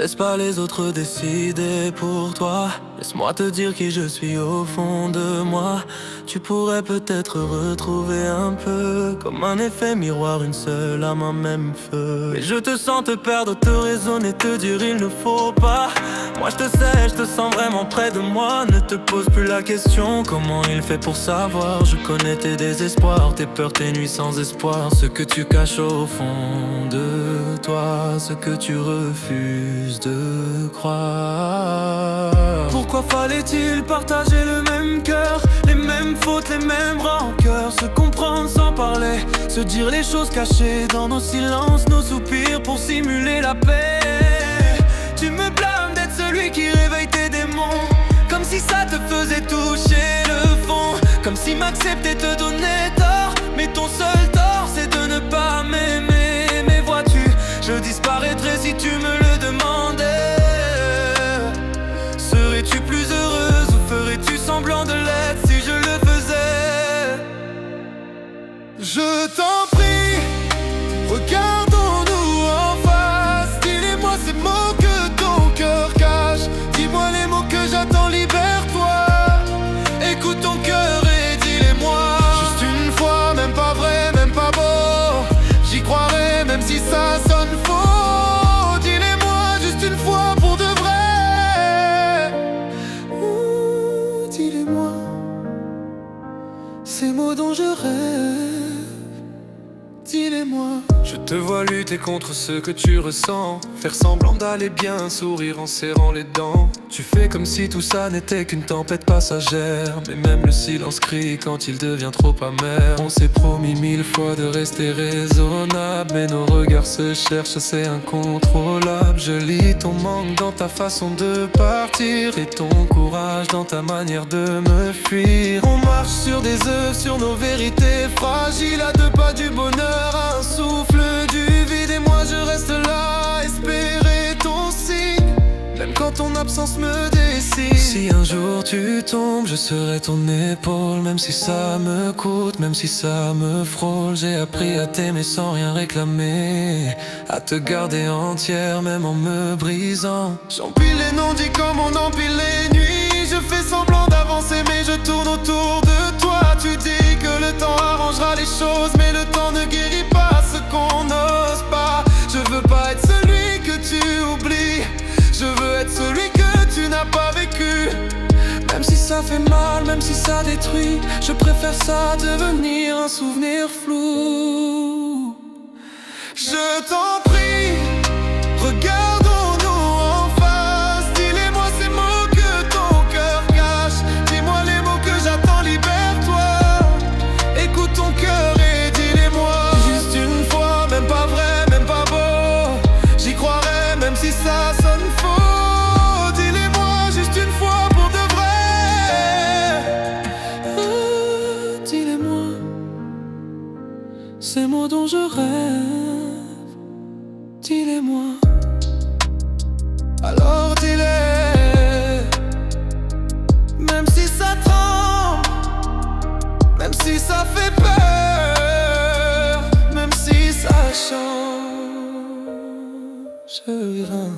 Laisse pas les autres décider pour toi. Laisse-moi te dire qui je suis au fond de moi. Tu pourrais peut-être retrouver un peu, comme un effet miroir, une seule âme, un même feu. Mais je te sens te perdre, te raisonner, te dire il ne faut pas. Moi je te sais, je te sens vraiment près de moi. Ne te pose plus la question, comment il fait pour savoir. Je connais tes désespoirs, tes peurs, tes nuits sans espoir. Ce que tu caches au fond de toi, ce que tu refuses de croire. Pourquoi fallait-il partager le même cœur, les mêmes fautes, les mêmes rancœurs, se comprendre sans parler, se dire les choses cachées dans nos silences, nos soupirs pour simuler la paix. Tu me blâmes d'être celui qui réveille tes démons, comme si ça te faisait toucher le fond, comme si m'accepter te donnait tort. Mais ton seul tort c'est de ne pas m'aimer. Mais vois-tu, je disparaîtrais si tu me le demandais. Serais-tu plus heureuse ou ferais-tu semblant de l'être si je le faisais? Je t'en prie, regardons-nous en face. Dis-les-moi ces mots que ton cœur cache. Dis-moi les mots que j'attends, libère-toi. Écoute ton cœur et dis-les-moi. Juste une fois, même pas vrai, même pas beau. J'y croirais même si ça sonne faux. Dis-les-moi juste une fois pour de vrai. Dis-les-moi ces mots dont je rêve. Dis-les-moi. Je te vois lutter contre ce que tu ressens, faire semblant d'aller bien, sourire en serrant les dents. Tu fais comme si tout ça n'était qu'une tempête passagère, mais même le silence crie quand il devient trop amer. On s'est promis 1000 fois de rester raisonnable, mais nos regards se cherchent, c'est incontrôlable. Je lis ton manque dans ta façon de partir, et ton courage dans ta manière de me fuir. On marche sur des œufs, sur nos vérités fragiles, à deux pas du bonheur, à un souffle du vide. Et moi je reste là, espérer ton signe, même quand ton absence me dessine. Si un jour tu tombes, je serai ton épaule, même si ça me coûte, même si ça me frôle. J'ai appris à t'aimer sans rien réclamer, à te garder entière même en me brisant. J'empile les non-dits comme on empile les nuits. Je fais semblant d'avancer mais je tourne autour de toi. Tu dis que le temps arrangera les choses, mais le temps ne guérit pas ce qu'on n'ose pas. Je veux pas être celui que tu oublies, je veux être celui que tu n'as pas vécu. Même si ça fait mal, même si ça détruit, je préfère ça devenir un souvenir flou. Je t'en prie, regardons-nous en face. Dis-les-moi ces mots que ton cœur cache. Dis-moi les mots que j'attends, libère-toi. Écoute ton cœur et dis-les-moi. Juste une fois, même pas vrai, même pas beau. J'y croirais même si ça sonne faux. Dis-les-moi juste une fois pour de vrai. Dis-les-moi ces mots dont je rêve. Dis-les-moi. Alors dis-les, même si ça tremble, même si ça fait peur, même si ça change rien.